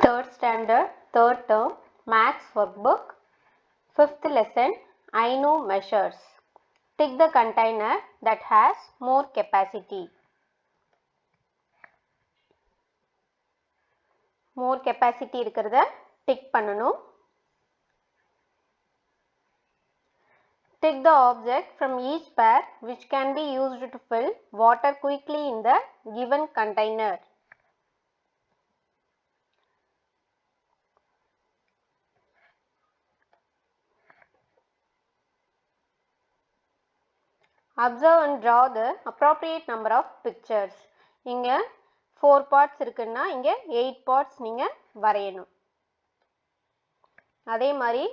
Third standard, third term, Maths workbook, fifth lesson, I know measures. Tick the container that has more capacity. More capacity இருக்கிறத tick பண்ணணும். Tick the object from each pair which can be used to fill water quickly in the given container. Observe and draw the appropriate number of pictures. இங்க 4 parts இருக்குன்னா இங்க 8 parts நீங்க வரையணும். அதே மாதிரி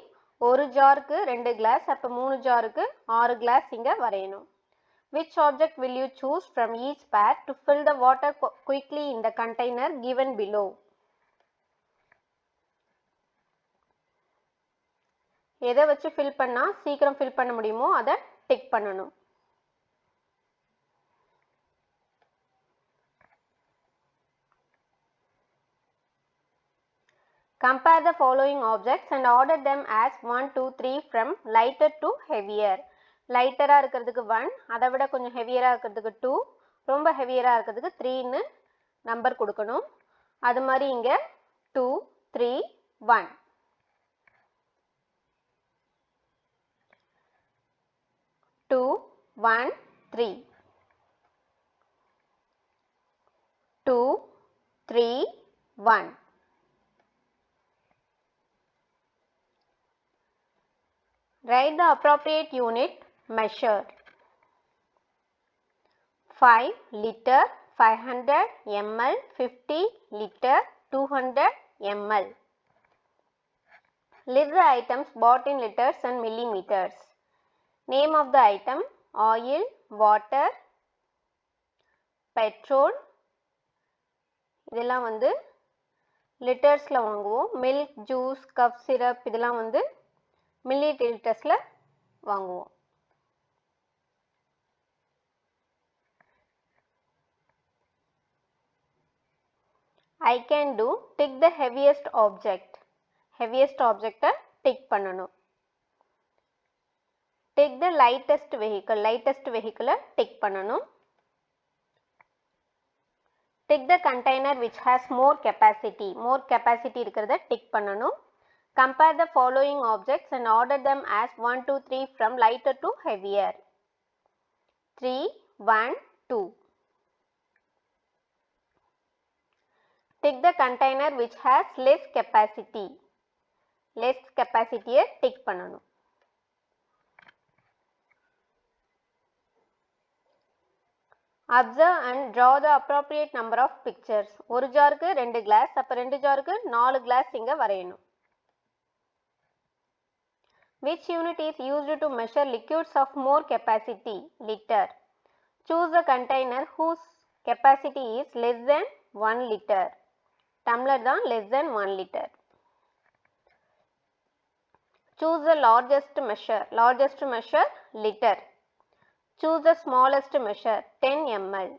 ஒரு ஜாருக்கு 2 glass அப்ப 3 ஜாருக்கு 6 glass இங்க வரையணும். Which object will you choose from each pair to fill the water quickly in the container given below? எதை வச்சு fill பண்ணா சீக்கிரம் fill பண்ண முடியுமோ அதை tick பண்ணணும். Compare the following objects and order them as 1, 2, 3 from lighter to heavier. லைட்டரா இருக்கிறதுக்கு 1, அதை விட கொஞ்சம் ஹெவியரா இருக்கிறதுக்கு 2, ரொம்ப ஹெவியரா இருக்கிறதுக்கு 3ன்னு நம்பர் கொடுக்கணும். அது மாதிரி இங்க 2, 3, 1. 2, 1, 3. 2, 3, 1. Write the appropriate unit measure. 5 liter, 500 ml, 50 liter, 200 ml. List the items bought in liters and millimeters. Name of the item: oil, water, petrol. இதெல்லாம் வந்து லிட்டர்ஸ்ல வாங்குவோம். மில்க், ஜூஸ், கப் சிரப் இதெல்லாம் வந்து மில்லிலிட்டர்ஸ்ல வாங்குவோம். I can do tick the heaviest object. Heaviest object tick பண்ணணும். Tick the lightest vehicle. Lightest vehicle tick பண்ணணும். Tick the container which has more capacity. More capacity இருக்கிறத tick பண்ணணும். Compare the following objects and order them as 1, 2, 3 from lighter to heavier. 3, 1, 2. Tick the container which has less capacity. Less capacity tick பண்ணணும். Observe and draw the appropriate number of pictures. ஒரு ஜாருக்கு 2 glass அப்ப 2 ஜாருக்கு 4 glass இங்க வரையணும். Which unit is used to measure liquids of more capacity? Liter. Choose a container whose capacity is less than 1 liter. Tumbler தான் less than 1 liter. Choose the largest measure. Largest measure liter. Choose the smallest measure 10 ml.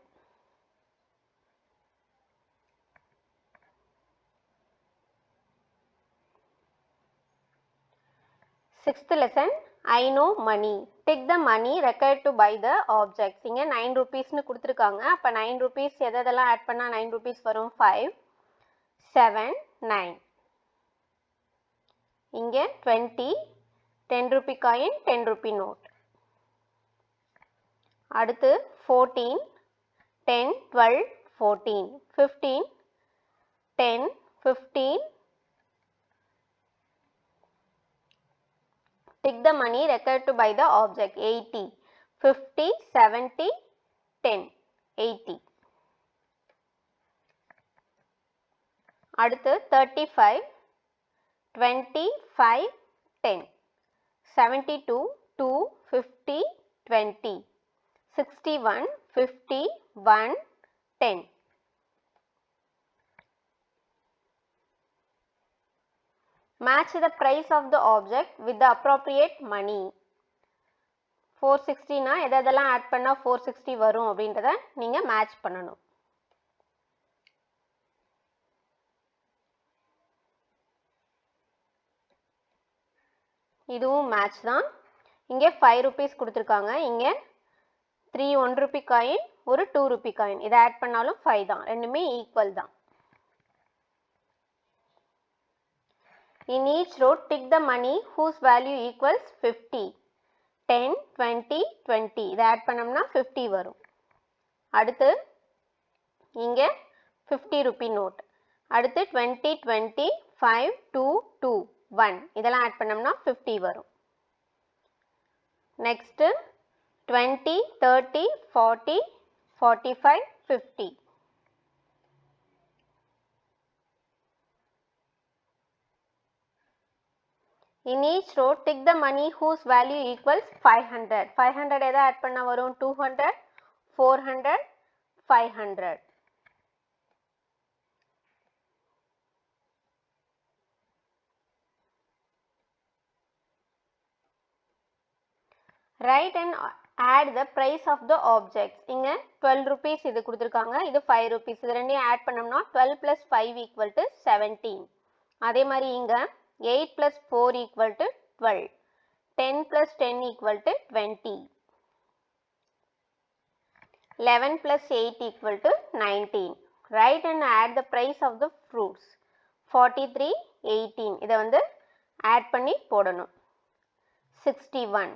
Sixth lesson, I know money. Tick the money required to buy the objects. இங்க 9 rupees னு கொடுத்திருக்காங்க. அப்ப 9 rupees எதெல்லாம் add பண்ணா 9 rupees வரும்? 5, 7, 9. இங்க 20, 10 rupee coin, 10 rupee note. அடுத்து 14, 10, 12, 14. 15, 10, 15. Tick the money required to buy the object. 80, 50, 70, 10, 80. அடுத்து 35, 25, 10, 72, 2, 50, 20, 61, 50, 1, 10. Match the price of the object with the appropriate money. 460 னா எதெல்லாம் ஆட் பண்ணா 460 வரும் அப்படின்றத நீங்க மேட்ச் பண்ணணும். இதுவும் மேட்ச் தான். இங்கே 5 rupees கொடுத்துருக்காங்க. இங்கே 3 1 rupee காயின், ஒரு 2 rupee காயின். இதை ஆட் பண்ணாலும் 5 தான். ரெண்டுமே ஈக்குவல் தான். In each row, tick the money whose value equals 50. 10, 20, 20. இதை ஆட் பண்ணோம்னா 50 வரும். அடுத்து இங்கே 50 rupee நோட். அடுத்து 20, 20, 5, 2, 2, 1. இதெல்லாம் ஆட் பண்ணோம்னா 50 வரும். Next 20, 30, 40, 45, 50. In each row, tick the money whose value equals 500. 500 எதை ஆட் பண்ண வரும்? 200, 400, 500. Write and add the price of the objects. இங்க 12 rupees இது கொடுத்திருக்காங்க. இது 5 rupees. இது ரெண்டையும் ஆட் பண்ணோம்னா 12 plus 5 equal to 17. அதே மாதிரி இங்க 8 plus 4 equal to 12. 10 plus 10 equal to 20. 11 plus 8 equal to 19. Write and add the price of the fruits. 43, 18. இதை வந்து ஆட் பண்ணி போடணும். 61.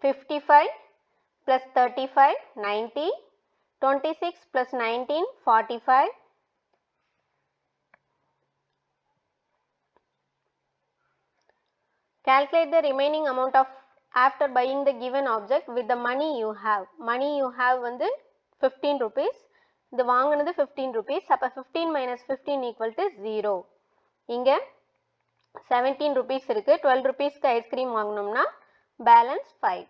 55 plus 35, 90. 26 plus 19, 45. Calculate the remaining amount of after buying the given object with the money you have. Money you have வந்து 15 rupees. இது வாங்குனது 15 rupees. அப்ப 15 minus 15 equal to 0. இங்க 17 rupees இருக்கு. 12 rupeesக்கு ஐஸ்கிரீம் வாங்கணும்னா balance 5.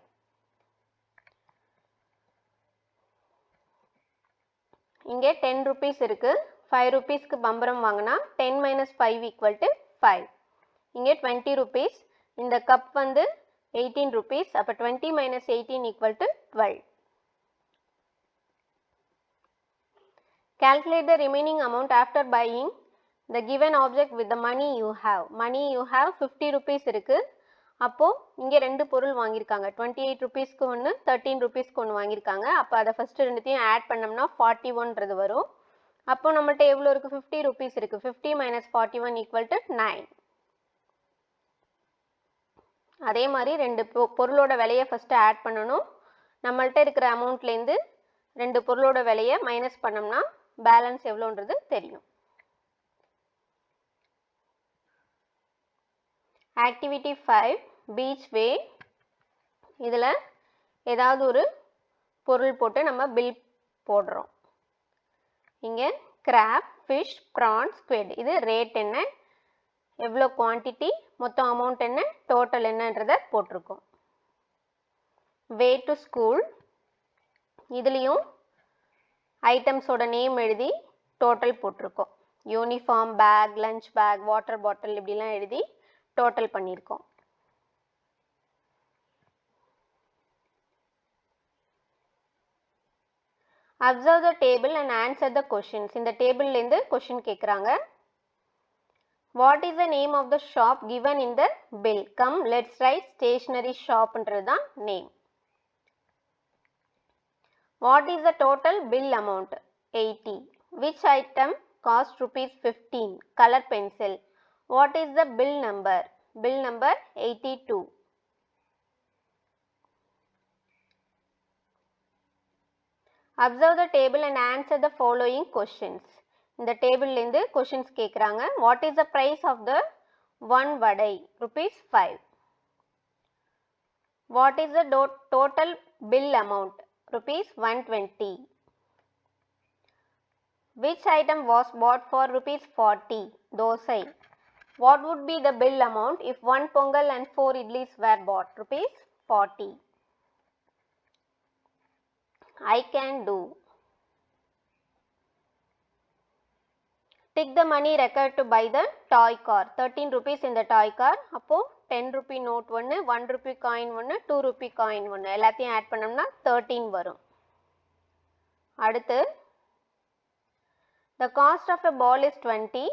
இங்கே 10 rupees இருக்கு. 5 rupeesக்கு பம்பரம் வாங்கினா 10 minus 5 equal to 5. இங்கே 20 rupees. இந்த கப் வந்து 18 rupees. அப்ப 20 minus 18 equal to 12. Calculate the remaining amount after buying the given object with the money you have. Money you have 50 rupees இருக்கு. அப்போ இங்கே ரெண்டு பொருள் வாங்கியிருக்காங்க. 28 rupeesக்கு ஒன்று, 13 rupeesக்கு ஒன்று வாங்கியிருக்காங்க. அப்போ அதை ஃபர்ஸ்ட் ரெண்டுத்தையும் ஆட் பண்ணோம்னா 41ன்றது வரும். அப்போ நம்மள்ட்ட எவ்வளோ இருக்கு? 50 rupees இருக்கு. 50 minus 41 equal to 9. அதே மாதிரி ரெண்டு பொருளோட விலையை ஃபர்ஸ்ட் ஆட் பண்ணணும். நம்மள்ட்ட இருக்கிற அமௌண்ட்லேருந்து ரெண்டு பொருளோட விலையை மைனஸ் பண்ணோம்னா பேலன்ஸ் எவ்வளோன்றது தெரியும். Activity 5 beach way. இதில் ஏதாவது ஒரு பொருள் போட்டு நம்ம பில் போடுறோம். இங்கே கிராப், ஃபிஷ், ப்ரான்ஸ், ஸ்குவிட். இது ரேட் என்ன, எவ்வளோ குவான்டிட்டி, மொத்தம் அமௌண்ட் என்ன, டோட்டல் என்னன்றதை போட்டிருக்கோம். Way to school. இதுலேயும் ஐட்டம்ஸோட நேம் எழுதி டோட்டல் போட்டிருக்கோம். Uniform, bag, lunch bag, water bottle இப்படிலாம் எழுதி டோட்டல் பண்ணியிருக்கோம். Observe the table and answer the questions. இந்த டேபிள்லேருந்து கொஷின் கேட்குறாங்க. What is the name of the shop given in the bill? Come, let's write stationery shopன்றது தான் name. What is the total bill amount? 80. Which item cost rupees 15? Color pencil. What is the bill number? Bill number 82. Observe the table and answer the following questions. இந்த டேபிள்லேருந்து questions கேட்குறாங்க. What is the price of the one vadai? Rupees 5. What is the total bill amount? Rupees 120. Which item was bought for rupees 40? Dosai. What would be the bill amount if 1 pongal and 4 idlis were bought? Rupees 40. I can do. Take the money required to buy the toy car. 13 rupees in the toy car. அப்போ 10 rupee note ஒன்று, 1 rupee coin ஒன்று, 2 rupee coin ஒன்று. எல்லாத்தையும் add பண்ணோம்னா 13 வரும். அடுத்து, the cost of a ball is 20.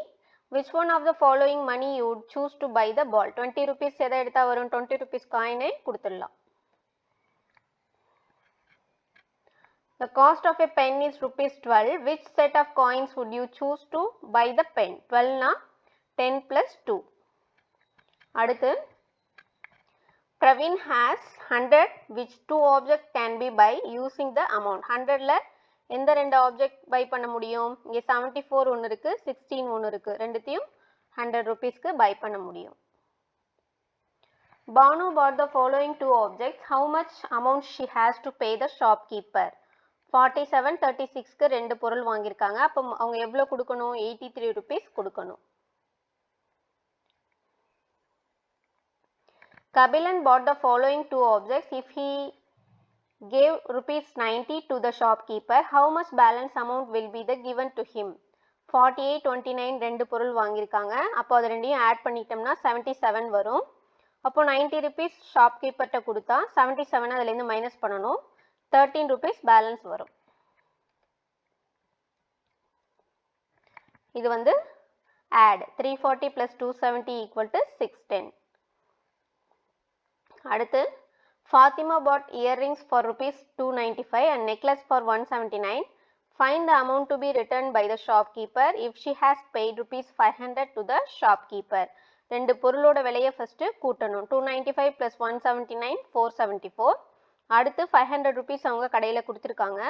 Which one of the following money you would choose to buy the ball? 20 rupees எதை எடுத்தா வரும்? 20 rupees coin கொடுத்துடலாம். The cost of a pen is rupees 12. Which set of coins would you choose to buy the pen? 12 na 10 plus 2. அடுத்து Praveen has 100. Which two objects can be buy using the amount? 100ல எந்த ரெண்டு object by பண்ண முடியும்? இங்கே 74 ஒன்று இருக்கு, 16 ஒன்று இருக்கு. ரெண்டுத்தையும் 100 rupeesக்கு பை பண்ண முடியும். Banu bought the following two objects. How much amount she has to pay the shopkeeper? 47, 36க்கு ரெண்டு பொருள் வாங்கியிருக்காங்க. அப்போ அவங்க எவ்வளோ கொடுக்கணும்? 83 rupees கொடுக்கணும். Kabilan bought the following two objects. If he gave rupees 90 to the shopkeeper, how much balance amount will be the given to him? 48, 29 ரெண்டு பொருள் வாங்கியிருக்காங்க. அப்போ அது ரெண்டையும் ஆட் பண்ணிட்டோம்னா 77 வரும். அப்போ 90 rupees ஷாப்கீப்பர்கிட்ட கொடுத்தா 77 அதுலேருந்து மைனஸ் பண்ணணும். 13 rupees பேலன்ஸ் வரும். இது வந்து ஆட் 340 plus 270 equal to 610. அடுத்து Fatima bought earrings for rupees 295 and necklace for 179. Find the amount to be returned by the shopkeeper if she has paid rupees 500 to the shopkeeper. ரெண்டு பொருளோட விலையை first கூட்டணும். 295 plus 179 474. அடுத்து 500 rupees அவங்க கடையில் கொடுத்துருக்காங்க.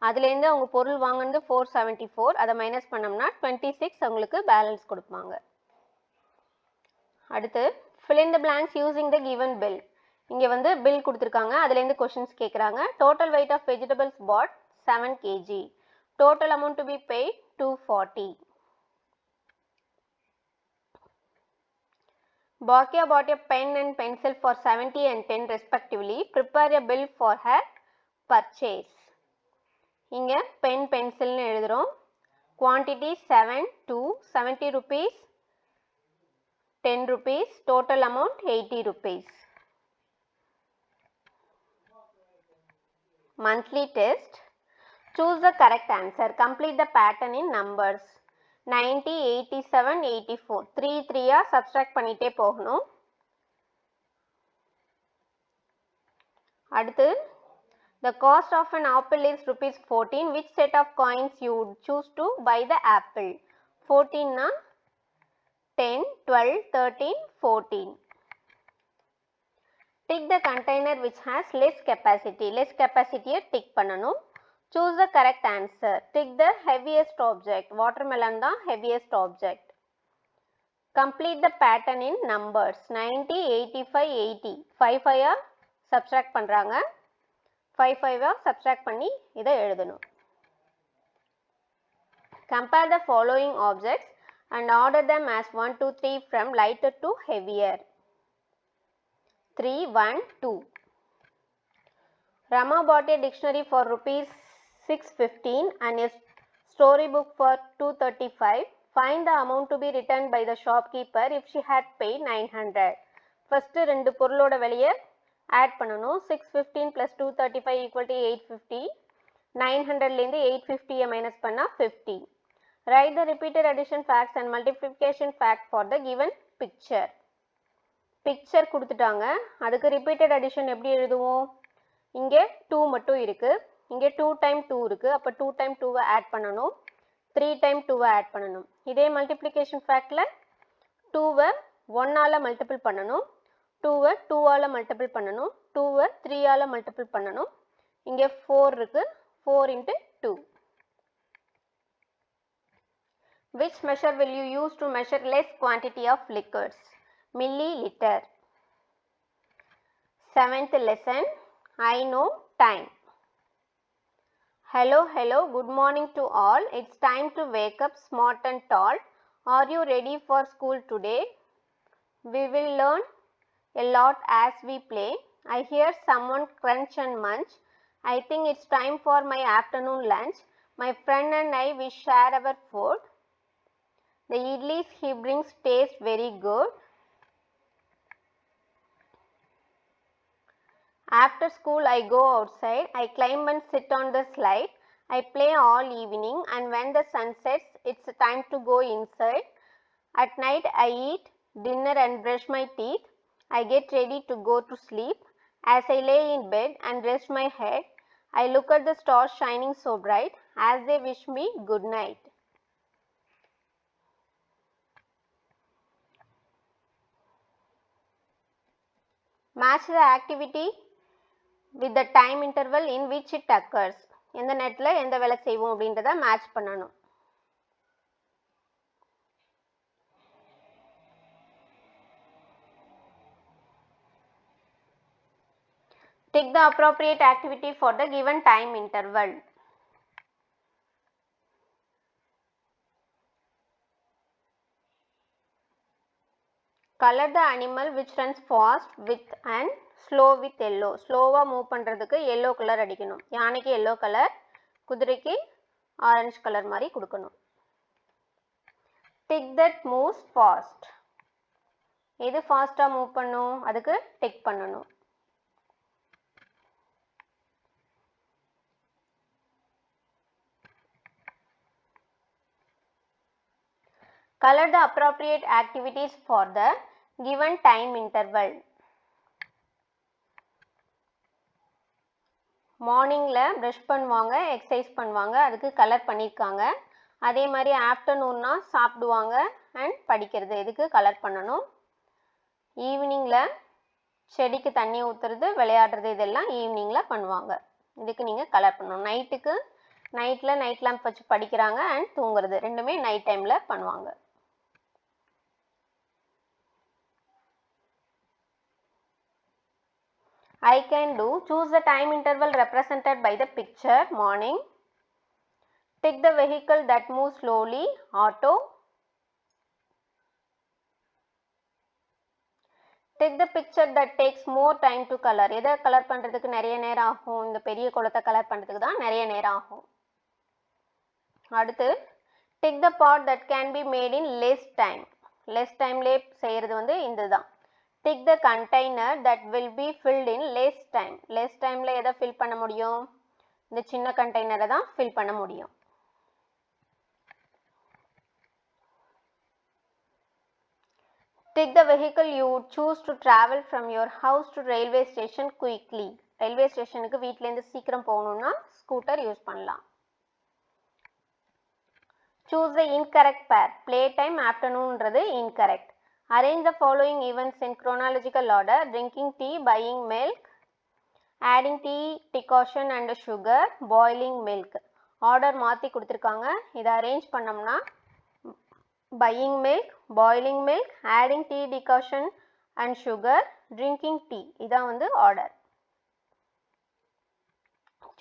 அதுலேருந்து அவங்க பொருள் வாங்கினது 474. அதை மைனஸ் பண்ணோம்னா 26 அவங்களுக்கு பேலன்ஸ் கொடுப்பாங்க. அடுத்து fill in the blanks using the given bill. இங்கே வந்து பில் கொடுத்துருக்காங்க, அதுலேருந்து கொஷின்ஸ் கேட்குறாங்க. Total weight of vegetables pot 7 kg. Total amount to be paid 240. Bhakya bought a pen and pencil for 70 and 10 respectively. Prepare a bill for her purchase. இங்கே pen பென்சில்னு எழுதுகிறோம். Quantity 7, 2, 70 rupees, 10 rupees, total amount 80 rupees. Monthly test. Choose the correct answer. Complete the pattern in numbers. 90, 87, 84. 3 3 subtract பண்ணிட்டே போகணும். அடுத்து the cost of an apple is rupees 14. Which set of coins you would choose to buy the apple? 14 na 10, 12, 13, 14. Tick the container which has less capacity. Less capacity tick பண்ணனும். Choose the correct answer. Tick the heaviest object. Watermelon தான் heaviest object. Complete the pattern in numbers. 90, 85, 80. 5 5 subtract பண்றாங்க. 5 5 subtract பண்ணி இதை எழுதணும். Compare the following objects and order them as 1, 2, 3 from lighter to heavier. 3, 1, 2. Rama bought a dictionary for rupees 615 and a storybook for 235. Find the amount to be returned by the shopkeeper if she had paid 900. First ரெண்டு பொருளோட விலையை add பண்ணணும். 615 plus 235 equal to 850. 900லேருந்து 850 minus பண்ணா 50. Write the repeated addition facts and multiplication fact for the given picture. Picture கொடுத்துட்டாங்க, அதுக்கு repeated addition எப்படி எழுதுவோம்? இங்கே 2 மட்டும் இருக்குது, இங்கே 2 டைம் 2 இருக்குது. அப்போ 2 டைம் 2வை ஆட் பண்ணணும், 3 டைம் 2வை ஆட் பண்ணணும். இதே மல்டிப்ளிகேஷன் ஃபேக்டில் 2வை 1ஆல் மல்டிபிள் பண்ணணும், 2வை 2ஆல் மல்டிபிள் பண்ணணும், 2வை 3ஆல் மல்டிபிள் பண்ணணும். இங்கே 4 இருக்குது, 4 into 2. Which measure will you use to measure less quantity of liquids? Milliliter. 7th lesson. I know time. Hello, hello, good morning to all. It's time to wake up smart and tall. Are you ready for school today? We will learn a lot as we play. I hear someone crunch and munch. I think it's time for my afternoon lunch. My friend and I will share our food. The idlis he brings taste very good. After school I go outside, I climb and sit on the slide. I play all evening and when the sun sets, it's time to go inside. At night I eat dinner and brush my teeth. I get ready to go to sleep. As I lay in bed and rest my head, I look at the stars shining so bright as they wish me good night. Match the activity with the time interval in which it occurs. எந்த நேரத்தில் எந்த வேலை செய்வோம் அப்படின்றத match பண்ணணும். Tick the appropriate activity for the given time interval. Color the animal which runs fast with and slow with yellow. ஸ்லோவாக move பண்ணுறதுக்கு yellow colour அடிக்கணும். யானைக்கு எல்லோ கலர், குதிரைக்கு ஆரஞ்சு கலர் மாதிரி கொடுக்கணும். Tick that moves fast. எது ஃபாஸ்ட்டாக move பண்ணும் அதுக்கு டிக் பண்ணணும். Color the appropriate activities for the given time interval. மார்னிங்கில் ப்ரஷ் பண்ணுவாங்க, எக்ஸசைஸ் பண்ணுவாங்க, அதுக்கு கலர் பண்ணியிருக்காங்க. அதே மாதிரி ஆஃப்டர்நூன்னா சாப்பிடுவாங்க அண்ட் படிக்கிறது, இதுக்கு கலர் பண்ணணும். ஈவினிங்கில் செடிக்கு தண்ணி ஊற்றுறது, விளையாடுறது, இதெல்லாம் ஈவினிங்கில் பண்ணுவாங்க. இதுக்கு நீங்கள் கலர் பண்ணணும். நைட்டுக்கு நைட் லேம்ப் வச்சு படிக்கிறாங்க அண்ட் தூங்குறது, ரெண்டுமே நைட் டைமில் பண்ணுவாங்க. I can do. Choose the time interval represented by the picture. Morning. Tick the vehicle that moves slowly. Auto. Tick the picture that takes more time to color. எதை colour பண்ணுறதுக்கு நிறைய நேரம் ஆகும்? இந்த பெரிய குளத்தை கலர் பண்ணுறதுக்கு தான் நிறைய நேரம் ஆகும். அடுத்து tick the part that can be made in less time. less timeலே செய்கிறது வந்து இந்த தான். Tick the container that will be filled in less time. less timeல எதை fill பண்ண முடியும்? இந்த சின்ன கண்டெய்னரை தான் fill பண்ண முடியும். Tick the vehicle you would choose to travel from your house to railway station quickly. railway stationக்கு வீட்டிலேருந்து சீக்கிரம் போகணும்னா ஸ்கூட்டர் யூஸ் பண்ணலாம். Choose the incorrect pair. Playtime afternoonன்றது incorrect. Arrange the following events in chronological order. Drinking tea, buying milk, adding tea, decoction and sugar, boiling milk. Order மாற்றி கொடுத்துருக்காங்க. இதை arrange பண்ணோம்னா buying milk, boiling milk, adding tea, decoction and sugar, drinking tea. இதான் வந்து order.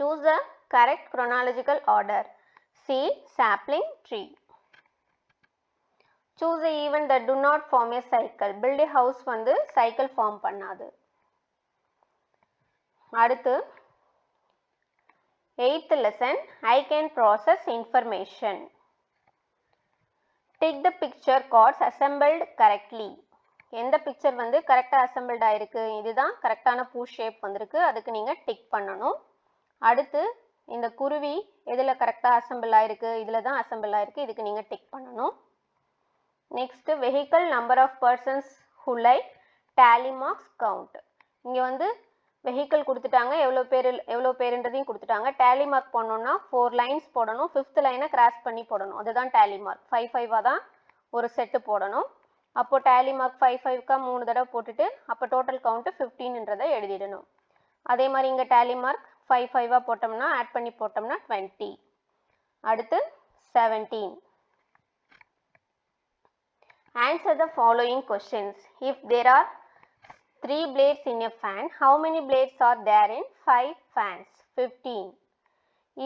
Choose the correct chronological order. Seed, sapling, tree. Choose the event that do not form a cycle. Build a house வந்து cycle form பண்ணாது. அடுத்து 8th lesson. I can process information. Tick the picture cards assembled correctly. எந்த picture வந்து கரெக்டாக assembled ஆயிருக்கு, இதுதான் கரெக்டான பூ ஷேப் வந்திருக்கு, அதுக்கு நீங்கள் டிக் பண்ணணும். அடுத்து இந்த குருவி எதில் கரெக்டாக அசம்பிள் ஆயிருக்கு, இதில் தான் அசம்பிள் ஆயிருக்கு, இதுக்கு நீங்கள் டிக் பண்ணணும். Next vehicle number of persons who like tally marks count. இங்கே வந்து வெஹிக்கிள் கொடுத்துட்டாங்க, எவ்வளோ பேருன்றதையும் கொடுத்துட்டாங்க. டேலி மார்க் போடணுன்னா 4 லைன்ஸ் போடணும், 5th லைனை கிராஸ் பண்ணி போடணும், அதுதான் டேலி மார்க். 5 தான் ஒரு செட்டு போடணும். அப்போது டேலி மார்க் 5 3 தடவை போட்டுட்டு அப்போ டோட்டல் கவுண்ட்டு 15ன்றதை எழுதிடணும். அதே மாதிரி இங்கே டேலி மார்க் 5 போட்டோம்னா ஆட் பண்ணி போட்டோம்னா 20. அடுத்து 17. Answer the following questions. If there are 3 blades in a fan, how many blades are there in 5 fans? 15.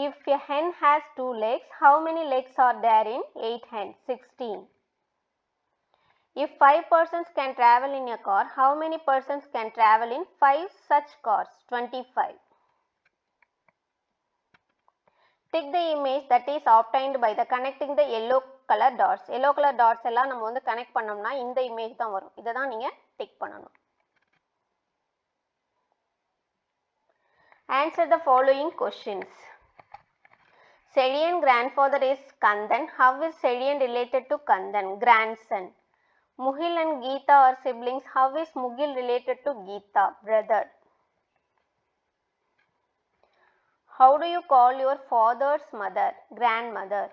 If a hen has 2 legs, how many legs are there in 8 hens? 16. If 5 persons can travel in a car, how many persons can travel in 5 such cars? 25. Tick the image that is obtained by the connecting the yellow color dots. yellow color dots எல்லாம் நம்ம வந்து connect பண்ணோம்னா இந்த image தான் வரும். இதை தான் நீங்கள் டிக் பண்ணணும். Answer the following questions. Selian grandfather is Kandan. How is Selian related to Kandan? Grandson. Mughil and Geeta are siblings. How is Mughil related to Geeta? Brother. How do you call your father's mother? Grandmother.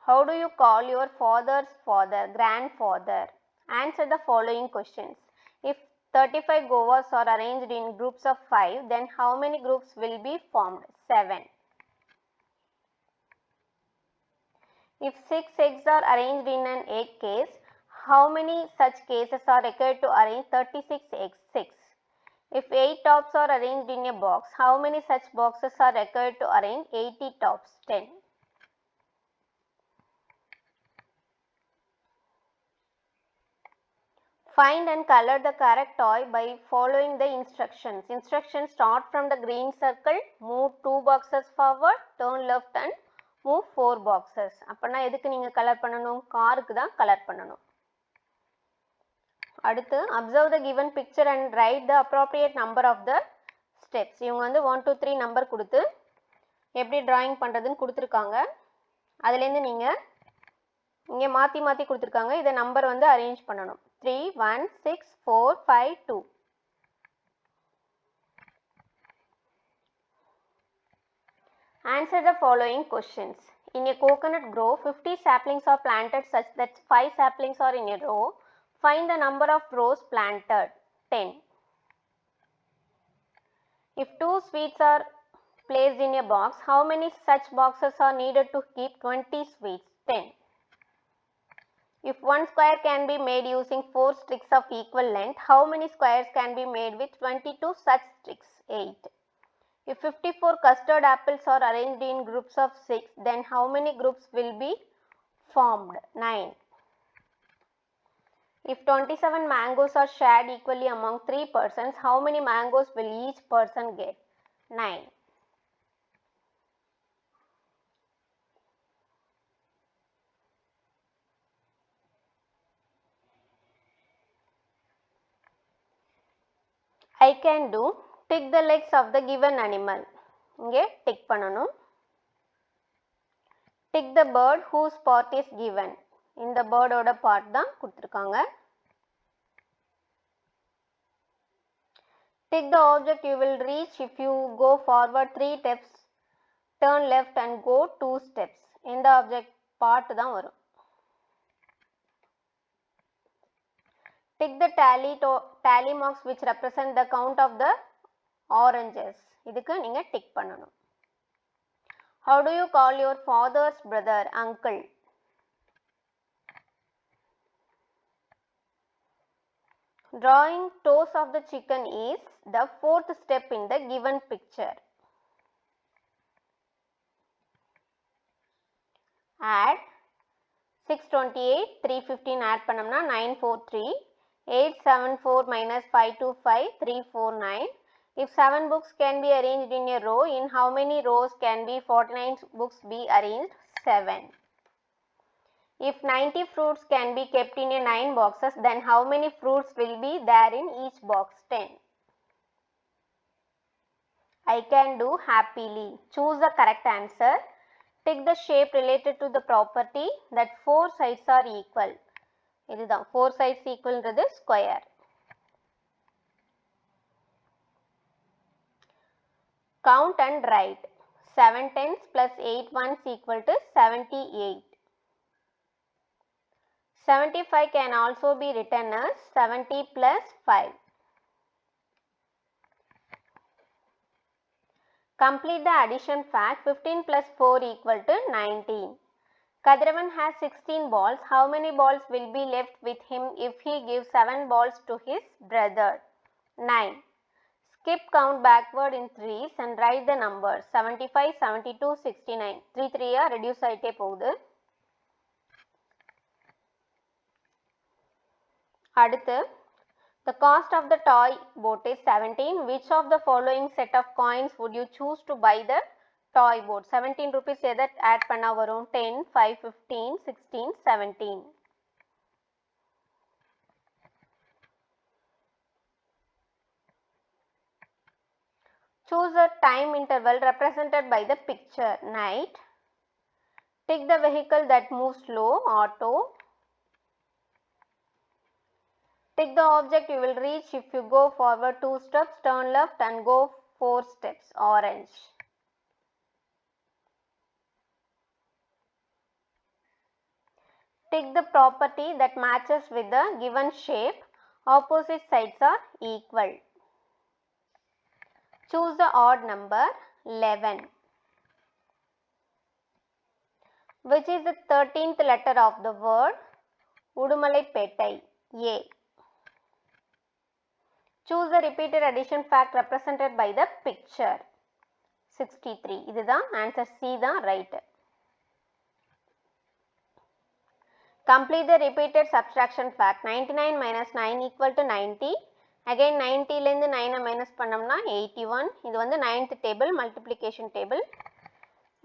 How do you call your father's father? Grandfather. Answer the following questions. If 35 govas are arranged in groups of 5, then how many groups will be formed? 7. If 6 eggs are arranged in an egg case, how many such cases are required to arrange 36 eggs? 6. If 8 tops are arranged in a box, how many such boxes are required to arrange 80 tops? 10. Find and color the correct toy by following the instructions. Instructions start from the green circle, move 2 boxes forward, turn left and move 4 boxes. அப்பனா எதுக்கு நீங்க colour பண்ணணும்? காருக்கு தான் colour பண்ணணும். அடுத்து observe the given picture and write the appropriate number of the steps. இவங்க வந்து 1 2 3 நம்பர் கொடுத்து எப்படி drawing பண்றதுன்னு கொடுத்திருக்காங்க. அதிலேருந்து நீங்க இங்கே மாற்றி மாற்றி கொடுத்துருக்காங்க. இதை நம்பர் வந்து அரேஞ்ச் பண்ணணும். 3 1 6 4 5 2. Answer the following questions. In a coconut grove, 50 saplings are planted such that 5 saplings are in a row. Find the number of rows planted. 10. If 2 sweets are placed in a box, how many such boxes are needed to keep 20 sweets? 10. If one square can be made using 4 sticks of equal length, how many squares can be made with 22 such sticks? 8. If 54 custard apples are arranged in groups of 6, then how many groups will be formed? 9. If 27 mangoes are shared equally among 3 persons, how many mangoes will each person get? 9. I can do. Tick the legs of the given animal. இங்கே tick பண்ணணும். Tick the bird whose part is given. இந்த birdோட part தான் கொடுத்திருக்காங்க. Tick the object you will reach if you go forward 3 steps, turn left and go 2 steps. இந்த object part தான் வரும். Tick the tally marks which represent the count of the oranges. இதுக்கு நீங்க tick பண்ணணும். How do you call your father's brother? Uncle. Drawing toes of the chicken is the 4th step in the given picture. Add 628, 315 add பண்ணம்னா 943, 874 minus 525, 349. If 7 books can be arranged in a row, in how many rows can be 49 books be arranged? 7. If 90 fruits can be kept in a 9 boxes, then how many fruits will be there in each box? 10. I can do happily. Choose the correct answer. Tick the shape related to the property that 4 sides are equal. இதுதான் 4 sides equal ன்றது square. Count and write. 7 tens plus 8 ones equal to 78. 75 can also be written as 70 plus 5. Complete the addition fact. 15 plus 4 equal to 19. Kadravan has 16 balls. How many balls will be left with him if he gives 7 balls to his brother? 9. Skip count backward in 3s and write the numbers 75, 72, 69. 3 3 reduce ஆயிட்டே போகுது. அடுத்து the cost of the toy boat is 17. Which of the following set of coins would you choose to buy the toy boat? 17 rupees எதை add பண்ணா வரும்? 10, 5, 15, 16, 17. Choose a time interval represented by the picture. Night, Take the vehicle that moves slow, auto. Take the object you will reach if you go forward 2 steps, turn left and go 4 steps, orange. Take the property that matches with the given shape, opposite sides are equal. Choose the odd number 11. Which is the 13th letter of the word Udumalaippettai? A. Choose the repeated addition fact represented by the picture. 63. இதுதான் answer C தான் right. Complete the repeated subtraction fact. 99 minus 9 equal to 90. Again 90 லேந்து 9 minus பண்ணம்னா 81. இது வந்து 9th table multiplication table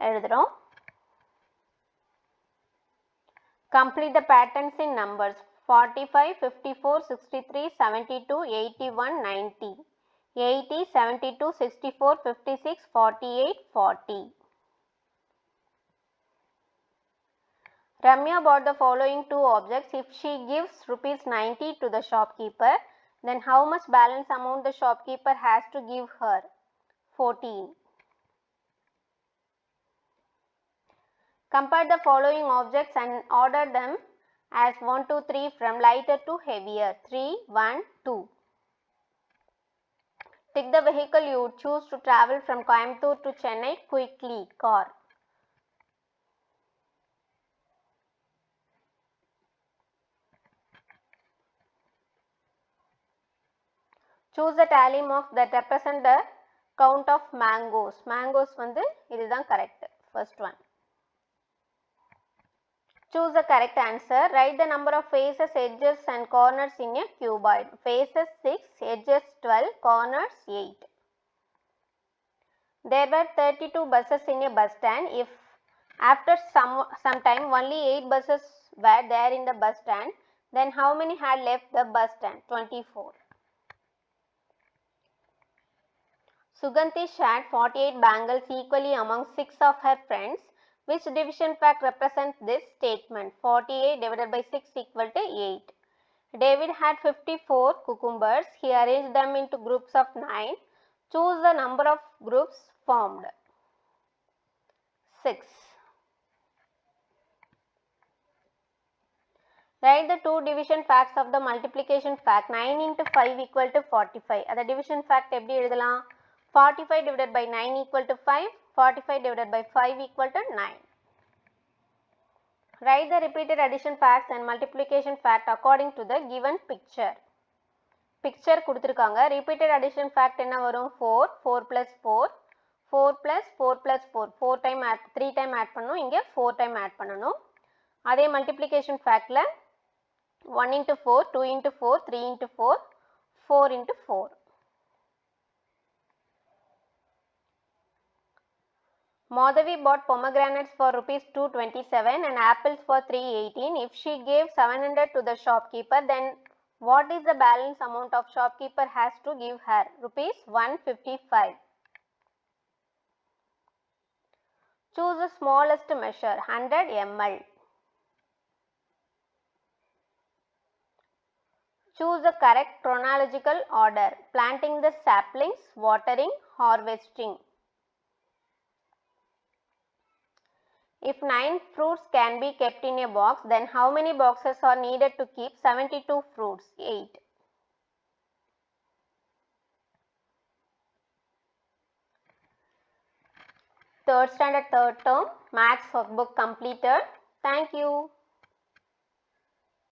எழுதுறோம். Complete the patterns in numbers. 45, 54, 63, 72, 81, 90. 80, 72, 64, 56, 48, 40. Ramya bought the following 2 objects. If she gives rupees 90 to the shopkeeper, then how much balance amount the shopkeeper has to give her? 14. Compare the following objects and order them as 1, 2, 3 from lighter to heavier. 3, 1, 2. Take the vehicle you would choose to travel from Coimbatore to Chennai quickly. Car. Choose the tally marks that represent the count of mangoes. Mangoes வந்து இதுதான் correct. First one. Choose the correct answer. Write the number of faces, edges and corners in a cuboid. Faces 6, edges 12, corners 8. There were 32 buses in a bus stand. If after some time only 8 buses were there in the bus stand, then how many had left the bus stand? 24. Suganti shared 48 bangles equally among 6 of her friends. Which division fact represents this statement? 48 divided by 6 equal to 8. David had 54 cucumbers. He arranged them into groups of 9. Choose the number of groups formed. 6. Write the 2 division facts of the multiplication fact. 9 into 5 equal to 45. The division fact எப்படி எழுதலாம்? 45 divided by 9 equal to 5. 45 divided by 5 equal to 9. Write the repeated addition facts and multiplication fact according to the given picture. Picture கொடுத்திருக்காங்க. Repeated addition fact என்ன வரும்? 4, 4 plus 4, 4 plus 4 plus 4, 4 time add, 3 time add பண்ணணும். இங்கே 4 time add பண்ணணும். அதே multiplication factல 1 into 4, 2 into 4, 3 into 4, 4 into 4. Madhavi bought pomegranates for rupees 227 and apples for 318. If she gave 700 to the shopkeeper, then what is the balance amount of shopkeeper has to give her? Rupees 155. Choose the smallest measure, 100 ml. Choose the correct chronological order, planting the saplings, watering, harvesting. If 9 fruits can be kept in a box, then how many boxes are needed to keep 72 fruits? 8. Third standard third term, maths workbook completed. Thank you.